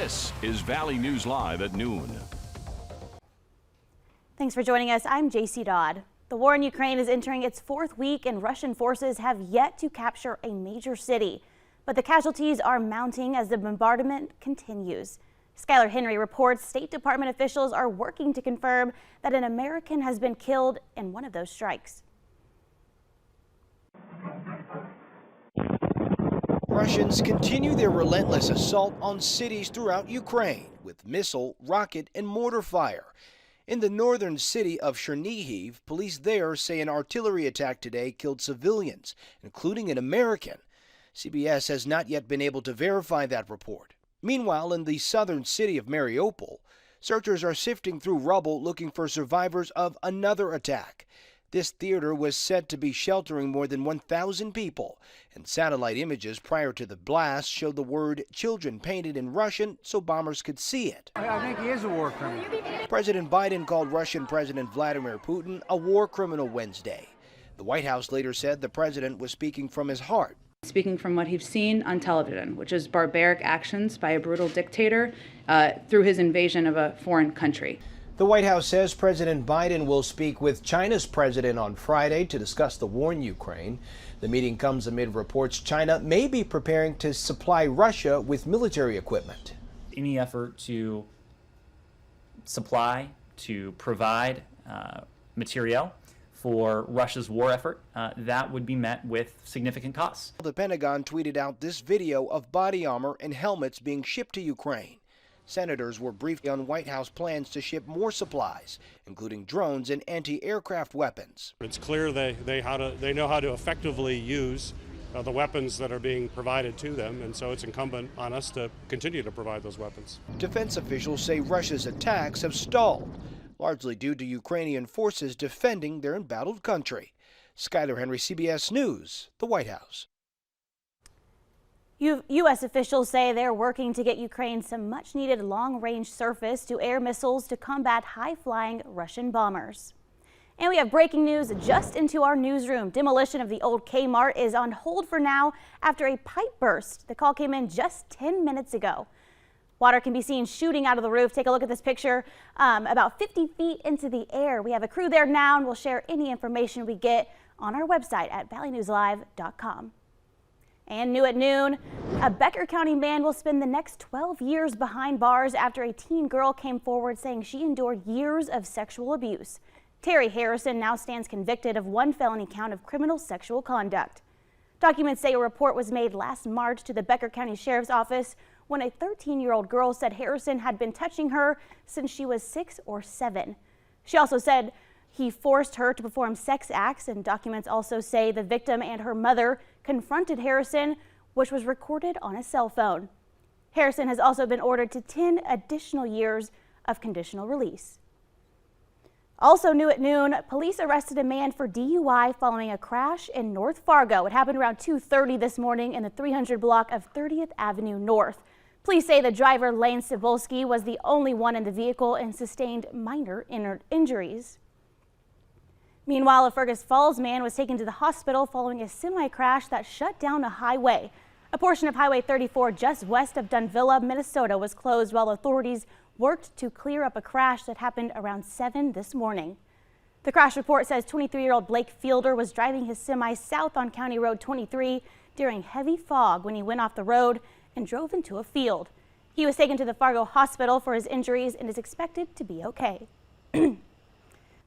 This is Valley News Live at noon. Thanks for joining us. I'm JC Dodd. The war in Ukraine is entering its fourth week and Russian forces have yet to capture a major city. But the casualties are mounting as the bombardment continues. Skylar Henry reports State Department officials are working to confirm that an American has been killed in one of those strikes. Russians continue their relentless assault on cities throughout Ukraine with missile, rocket, and mortar fire. In the northern city of Chernihiv, police there say an artillery attack today killed civilians, including an American. CBS has not yet been able to verify that report. Meanwhile, in the southern city of Mariupol, searchers are sifting through rubble looking for survivors of another attack. This theater was said to be sheltering more than 1,000 people, and satellite images prior to the blast showed the word children painted in Russian so bombers could see it. I think he is a war criminal. President Biden called Russian President Vladimir Putin a war criminal Wednesday. The White House later said the president was speaking from his heart. Speaking from what he's seen on television, which is barbaric actions by a brutal dictator through his invasion of a foreign country. The White House says President Biden will speak with China's president on Friday to discuss the war in Ukraine. The meeting comes amid reports China may be preparing to supply Russia with military equipment. Any effort to supply, to provide materiel for Russia's war effort, that would be met with significant costs. The Pentagon tweeted out this video of body armor and helmets being shipped to Ukraine. Senators were briefed on White House plans to ship more supplies, including drones and anti-aircraft weapons. It's clear they know how to effectively use the weapons that are being provided to them, and so it's incumbent on us to continue to provide those weapons. Defense officials say Russia's attacks have stalled, largely due to Ukrainian forces defending their embattled country. Skylar Henry, CBS News, the White House. U.S. officials say they're working to get Ukraine some much-needed long-range surface-to-air missiles to combat high-flying Russian bombers. And we have breaking news just into our newsroom. Demolition of the old Kmart is on hold for now after a pipe burst. The call came in just 10 minutes ago. Water can be seen shooting out of the roof. Take a look at this picture about 50 feet into the air. We have a crew there now, and we'll share any information we get on our website at valleynewslive.com. And new at noon, a Becker County man will spend the next 12 years behind bars after a teen girl came forward saying she endured years of sexual abuse. Terry Harrison now stands convicted of one felony count of criminal sexual conduct. Documents say a report was made last March to the Becker County Sheriff's Office when a 13-year-old girl said Harrison had been touching her since she was 6 or 7. She also said he forced her to perform sex acts, and documents also say the victim and her mother confronted Harrison, which was recorded on a cell phone. Harrison has also been ordered to 10 additional years of conditional release. Also new at noon, police arrested a man for DUI following a crash in North Fargo. It happened around 2:30 this morning in the 300 block of 30th Avenue North. Police say the driver, Lane Cebulski, was the only one in the vehicle and sustained minor injuries. Meanwhile, a Fergus Falls man was taken to the hospital following a semi-crash that shut down a highway. A portion of Highway 34 just west of Dunvilla, Minnesota was closed while authorities worked to clear up a crash that happened around 7 this morning. The crash report says 23-year-old Blake Fielder was driving his semi south on County Road 23 during heavy fog when he went off the road and drove into a field. He was taken to the Fargo Hospital for his injuries and is expected to be okay.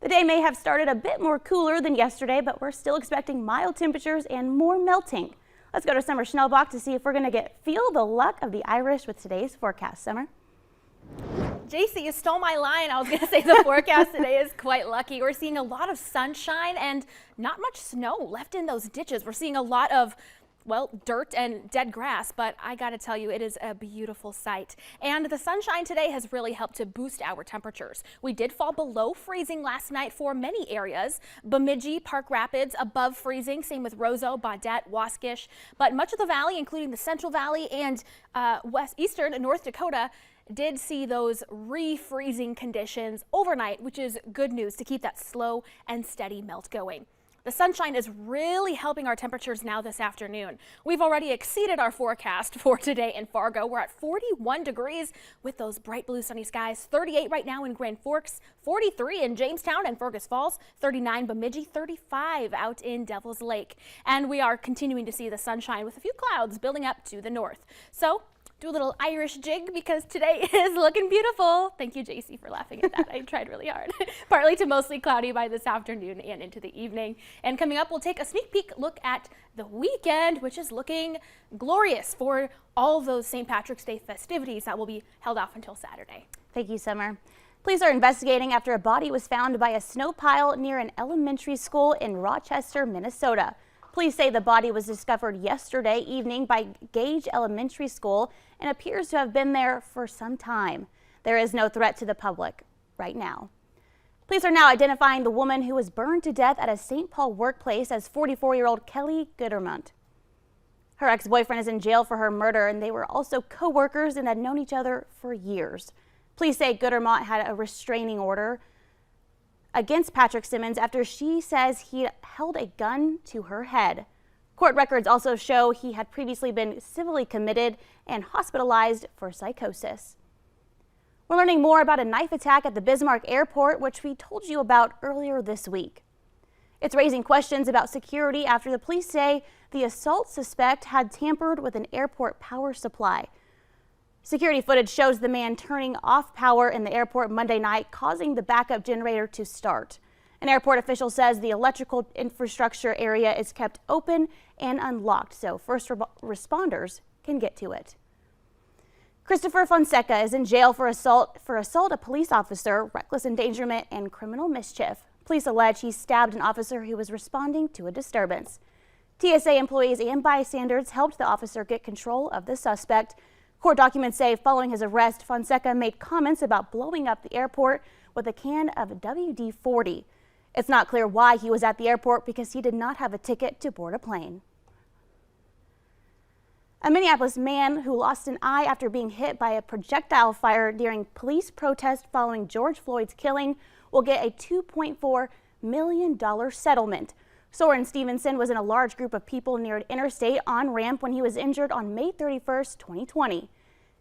The day may have started a bit more cooler than yesterday, but we're still expecting mild temperatures and more melting. Let's go to Summer Schnellbach to see if we're going to feel the luck of the Irish with today's forecast. Summer? JC, you stole my line. I was going to say the forecast today is quite lucky. We're seeing a lot of sunshine and not much snow left in those ditches. We're seeing a lot of dirt and dead grass, but I got to tell you, it is a beautiful sight. And the sunshine today has really helped to boost our temperatures. We did fall below freezing last night for many areas. Bemidji, Park Rapids above freezing, same with Roseau, Baudette, Waskish, but much of the valley, including the Central Valley and eastern North Dakota, did see those refreezing conditions overnight, which is good news to keep that slow and steady melt going. The sunshine is really helping our temperatures now this afternoon. We've already exceeded our forecast for today in Fargo. We're at 41 degrees with those bright blue sunny skies. 38 right now in Grand Forks, 43 in Jamestown and Fergus Falls, 39 Bemidji, 35 out in Devil's Lake. And we are continuing to see the sunshine with a few clouds building up to the north. So do a little Irish jig because today is looking beautiful. Thank you, JC, for laughing at that. I tried really hard. Partly to mostly cloudy by this afternoon and into the evening. And coming up, we'll take a sneak peek look at the weekend, which is looking glorious for all of those St. Patrick's Day festivities that will be held off until Saturday. Thank you, Summer. Police are investigating after a body was found by a snow pile near an elementary school in Rochester, Minnesota. Police say the body was discovered yesterday evening by Gage Elementary School and appears to have been there for some time. There is no threat to the public right now. Police are now identifying the woman who was burned to death at a St. Paul workplace as 44-year-old Kelly Gudermont. Her ex-boyfriend is in jail for her murder, and they were also co-workers and had known each other for years. Police say Gudermont had a restraining order against Patrick Simmons after she says he held a gun to her head. Court records also show he had previously been civilly committed and hospitalized for psychosis. We're learning more about a knife attack at the Bismarck Airport, which we told you about earlier this week. It's raising questions about security after the police say the assault suspect had tampered with an airport power supply. Security footage shows the man turning off power in the airport Monday night, causing the backup generator to start. An airport official says the electrical infrastructure area is kept open and unlocked so first responders can get to it. Christopher Fonseca is in jail for assault a police officer, reckless endangerment, and criminal mischief. Police allege he stabbed an officer who was responding to a disturbance. TSA employees and bystanders helped the officer get control of the suspect. Court documents say following his arrest, Fonseca made comments about blowing up the airport with a can of WD-40. It's not clear why he was at the airport because he did not have a ticket to board a plane. A Minneapolis man who lost an eye after being hit by a projectile fired during police protest following George Floyd's killing will get a $2.4 million settlement. Soren Stevenson was in a large group of people near an interstate on-ramp when he was injured on May 31st, 2020.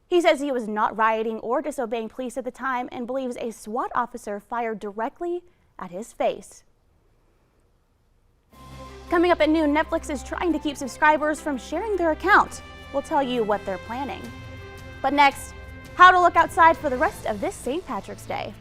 He says he was not rioting or disobeying police at the time and believes a SWAT officer fired directly at his face. Coming up at noon, Netflix is trying to keep subscribers from sharing their account. We'll tell you what they're planning. But next, how to look outside for the rest of this St. Patrick's Day.